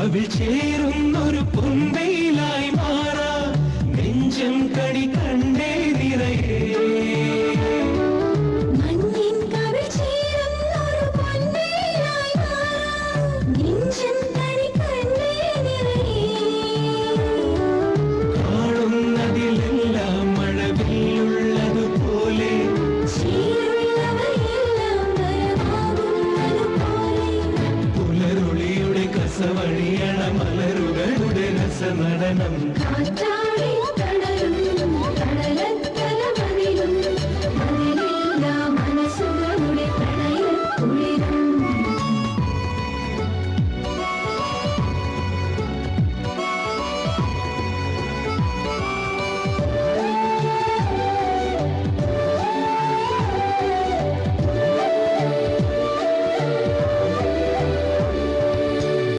അവൾ ചേരുന്നൊരു പൊൻവെയിലായി മാറാ നെഞ്ചം കടി കണ്ടേ നിറയേ കാണുന്നതിലെല്ലാം മഴവില്ലുള്ളതുപോലെ പുലരൊളിയുടെ കസവഴിയണ മലരുകളുടെ രസനടനം